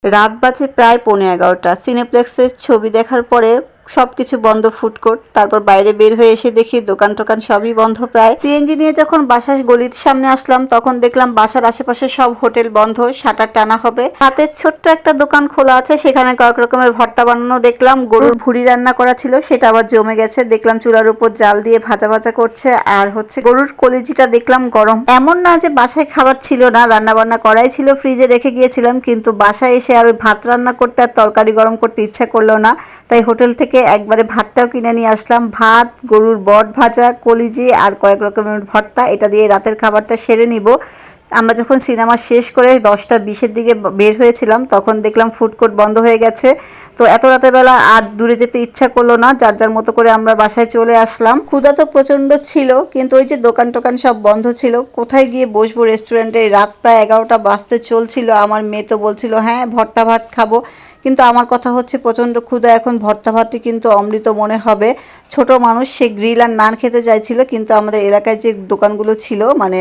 রাত বাজে প্রায় 11:15। সিনেপ্লেক্সের ছবি দেখার পরে সবকিছু বন্ধ, ফুডকোর্ট। তারপর বাইরে বের হয়ে এসে দেখি দোকান টোকান সবই বন্ধ প্রায়। সিএনজি নিয়ে যখন বাসার গলির সামনে আসলাম তখন দেখলাম বাসার আশেপাশে সব হোটেল বন্ধ, শাটার টানা হবে। হাতের ছোট্ট একটা দোকান খোলা আছে, সেখানে কয়েক রকমের ভর্তা বানানো দেখলাম। গরুর ভুড়ি রান্না করা ছিল, সেটা আবার জমে গেছে। দেখলাম চুলার উপর জাল দিয়ে ভাজা ভাজা করছে। আর গরুর কলিজিটা দেখলাম গরম। এমন না যে বাসায় খাবার ছিল না, রান্না বান্না করাই ছিল, ফ্রিজে রেখে গিয়েছিলাম, কিন্তু বাসায় এসে আর ওই ভাত রান্না করতে আর তরকারি গরম করতে ইচ্ছা করলো না। তাই হোটেল থেকে একবারে ভাতটাও কিনে নিয়ে আসলাম। ভাত, গরুর বট ভাজা, কলিজি আর কয়েক রকমের ভর্তা, এটা দিয়ে রাতের খাবারটা সেরে নিব। আমরা যখন সিনেমা শেষ করে 10টা 20-এর দিকে বের হয়েছিলাম তখন দেখলাম ফুডকোর্ট বন্ধ হয়ে গেছে। তো এত রাতের বেলা আর দূরে যেতে ইচ্ছা করলো না, যার যার মতো করে আমরা বাসায় চলে আসলাম। ক্ষুধা তো প্রচণ্ড ছিল, কিন্তু ওই যে দোকান টোকান সব বন্ধ ছিল, কোথায় গিয়ে বসবো রেস্টুরেন্টে। রাত প্রায় 11টা বাজতে চলছিল। আমার মেয়ে তো বলছিল হ্যাঁ ভর্তা ভাত খাবো, কিন্তু আমার কথা হচ্ছে প্রচণ্ড ক্ষুধা, এখন ভর্তা ভাতই কিন্তু অমৃত মনে হবে। ছোট মানুষ, সে গ্রিল আর নান খেতে চাইছিল, কিন্তু আমাদের এলাকায় যে দোকানগুলো ছিল, মানে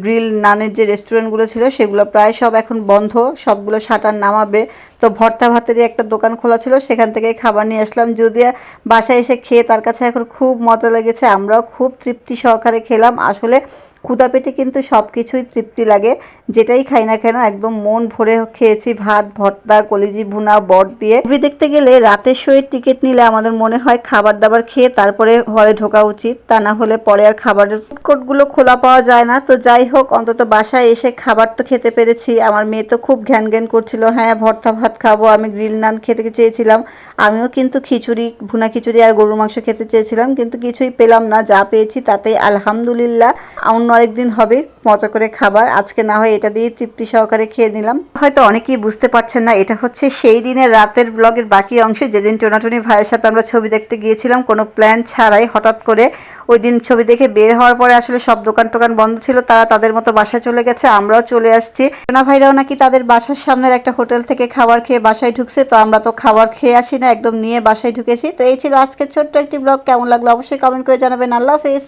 গ্রিল নানের যে রেস্টুরেন্টগুলো ছিল, সেগুলো প্রায় সব এখন বন্ধ, সবগুলো শাটার নামাবে। তো ভর্তা ভাতেরই একটা দোকান খোলা ছিল, সেখান থেকে খাবার নিয়ে আসলাম। যদিও বাসায় এসে খেয়ে তার কাছে এখন খুব মজা লেগেছে, আমরাও খুব তৃপ্তি সহকারে খেলাম। আসলে ক্ষুধা পেটে কিন্তু সব কিছুই তৃপ্তি লাগে, যেটাই খাই না কেন একদম মন ভরে খেয়েছি। ভাত, ভর্তা, কলিজি ভুনা, বট দিয়ে। মুভি দেখতে গেলে রাতের শোয়ের টিকিট নিলে আমাদের মনে হয় খাবার দাবার খেয়ে তারপরে হলে ঢোকা উচিত, তা না হলে পরে আর খাবারের ফুডকোর্টগুলো খোলা পাওয়া যায় না। তো যাই হোক, অন্তত বাসায় এসে খাবার তো খেতে পেরেছি। আমার মেয়ে তো খুব ঘ্যান ঘ্যান করছিল, হ্যাঁ ভর্তা ভাত খাবো। আমি গ্রিল নান খেতে চেয়েছিলাম, আমিও কিন্তু খিচুড়ি, ভুনা খিচুড়ি আর গরুর মাংস খেতে চেয়েছিলাম, কিন্তু কিছুই পেলাম না। যা পেয়েছি তাতেই আলহামদুলিল্লাহ। অন্য আরেকদিন হবে মজা করে খাবার, আজকে না হয় এটা দিয়ে তৃপ্তি সহকারে খেয়ে নিলাম। হয়তো অনেকেই বুঝতে পারছেন না, এটা হচ্ছে সেই দিনের রাতের ব্লগের বাকি অংশ, যেদিন টোনাটুনি ভাইয়ের সাথে আমরা ছবি দেখতে গিয়েছিলাম কোনো প্ল্যান ছাড়াই। হঠাৎ করে ওই দিন ছবি দেখে বের হওয়ার পরে আসলে সব দোকান টোকান বন্ধ ছিল, তারা তাদের মতো বাসায় চলে গেছে, আমরাও চলে আসছি। টোনা ভাইরাও নাকি তাদের বাসার সামনের একটা হোটেল থেকে খাবার খেয়ে বাসায় ঢুকছে। তো আমরা তো খাবার খেয়ে আসি না, একদম নিয়ে বাসায় ঢুকেছি। তো এই ছিল আজকের ছোট্ট একটি ব্লগ। কেমন লাগলো অবশ্যই কমেন্ট করে জানাবেন। আল্লাহ হাফেজ।